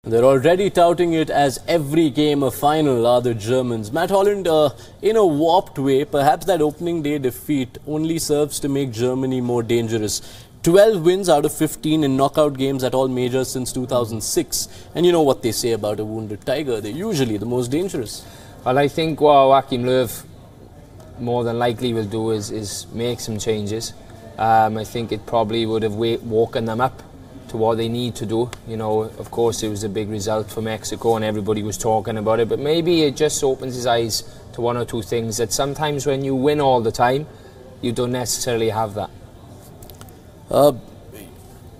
They're already touting it as every game a final, are the Germans. Matt Holland, in a warped way, perhaps that opening day defeat only serves to make Germany more dangerous. 12 wins out of 15 in knockout games at all majors since 2006. And you know what they say about a wounded tiger, they're usually the most dangerous. Well, I think what Joachim Löw more than likely will do is make some changes. I think it probably would have woken them up to what they need to do. You know, of course it was a big result for Mexico and everybody was talking about it, but maybe it just opens his eyes to one or two things that sometimes when you win all the time, you don't necessarily have that.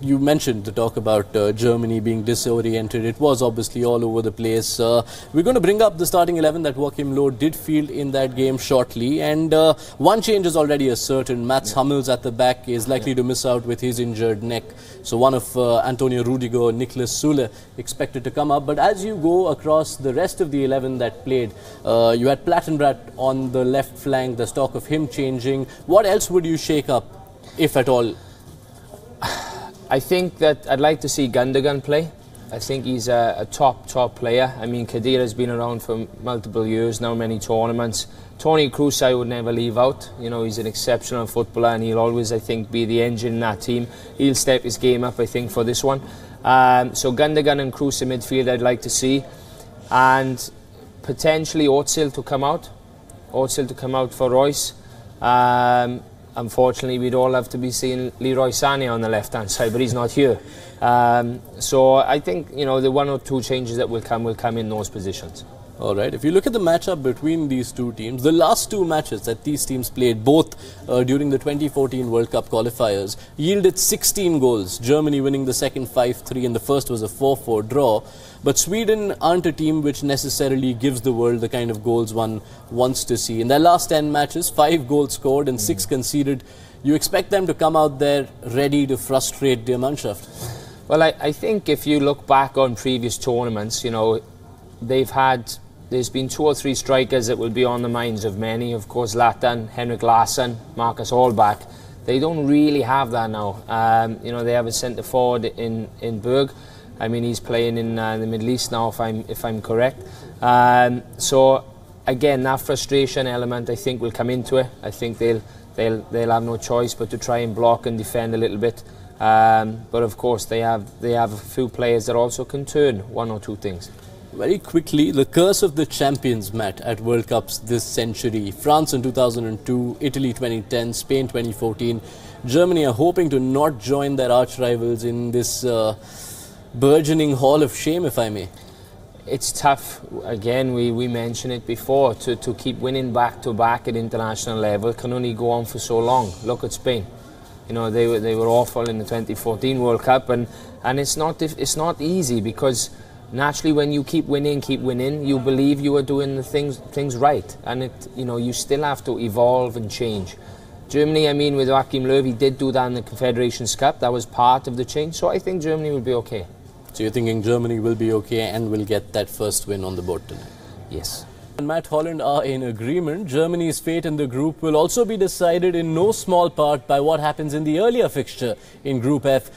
You mentioned the talk about Germany being disoriented. It was obviously all over the place. We're going to bring up the starting 11 that Joachim Löw did field in that game shortly. And one change is already a certain. Mats Hummels at the back is likely to miss out with his injured neck. So one of Antonio Rudiger, Niklas Süle expected to come up. But as you go across the rest of the 11 that played, you had Plattenbrat on the left flank. There's talk of him changing. What else would you shake up, if at all? I think that I'd like to see Gundogan play. I think he's a top player. I mean, Khedira has been around for multiple years now, many tournaments. Toni Kroos I would never leave out. You know, he's an exceptional footballer and he'll always, I think, be the engine in that team. He'll step his game up, I think, for this one. So Gundogan and Kroos in midfield I'd like to see. And potentially Özil to come out. Özil to come out for Royce. Unfortunately, we'd all have to be seeing Leroy Sané on the left-hand side, but he's not here. So I think, you know, the one or two changes that will come in those positions. All right. If you look at the matchup between these two teams, the last two matches that these teams played, both during the 2014 World Cup qualifiers, yielded 16 goals. Germany winning the second 5-3 and the first was a 4-4 draw. But Sweden aren't a team which necessarily gives the world the kind of goals one wants to see. In their last 10 matches, 5 goals scored and 6 conceded. You expect them to come out there ready to frustrate Die Mannschaft? Well, I think if you look back on previous tournaments, you know, there's been 2 or 3 strikers that will be on the minds of many. Of course, Zlatan, Henrik Larsson, Marcus Hallback. They don't really have that now. You know, they have a centre forward in Berg. I mean, he's playing in the Middle East now, if I'm correct. So again, that frustration element I think will come into it. I think they'll have no choice but to try and block and defend a little bit. But of course, they have a few players that also can turn one or two things. Very quickly, the curse of the champions, Matt, at World Cups this century. France in 2002, Italy 2010, Spain 2014. Germany are hoping to not join their arch rivals in this burgeoning hall of shame, if I may. It's tough. Again, we mentioned it before, to keep winning back-to-back at international level can only go on for so long. Look at Spain. You know, they were awful in the 2014 World Cup, and it's not easy, because naturally when you keep winning, you believe you are doing the things right, and you know, you still have to evolve and change. Germany, I mean, with Joachim Löw, he did do that in the Confederations Cup. That was part of the change, so I think Germany will be okay. So you're thinking Germany will be okay and will get that first win on the board tonight? Yes. And Matt Holland are in agreement. Germany's fate in the group will also be decided in no small part by what happens in the earlier fixture in Group F.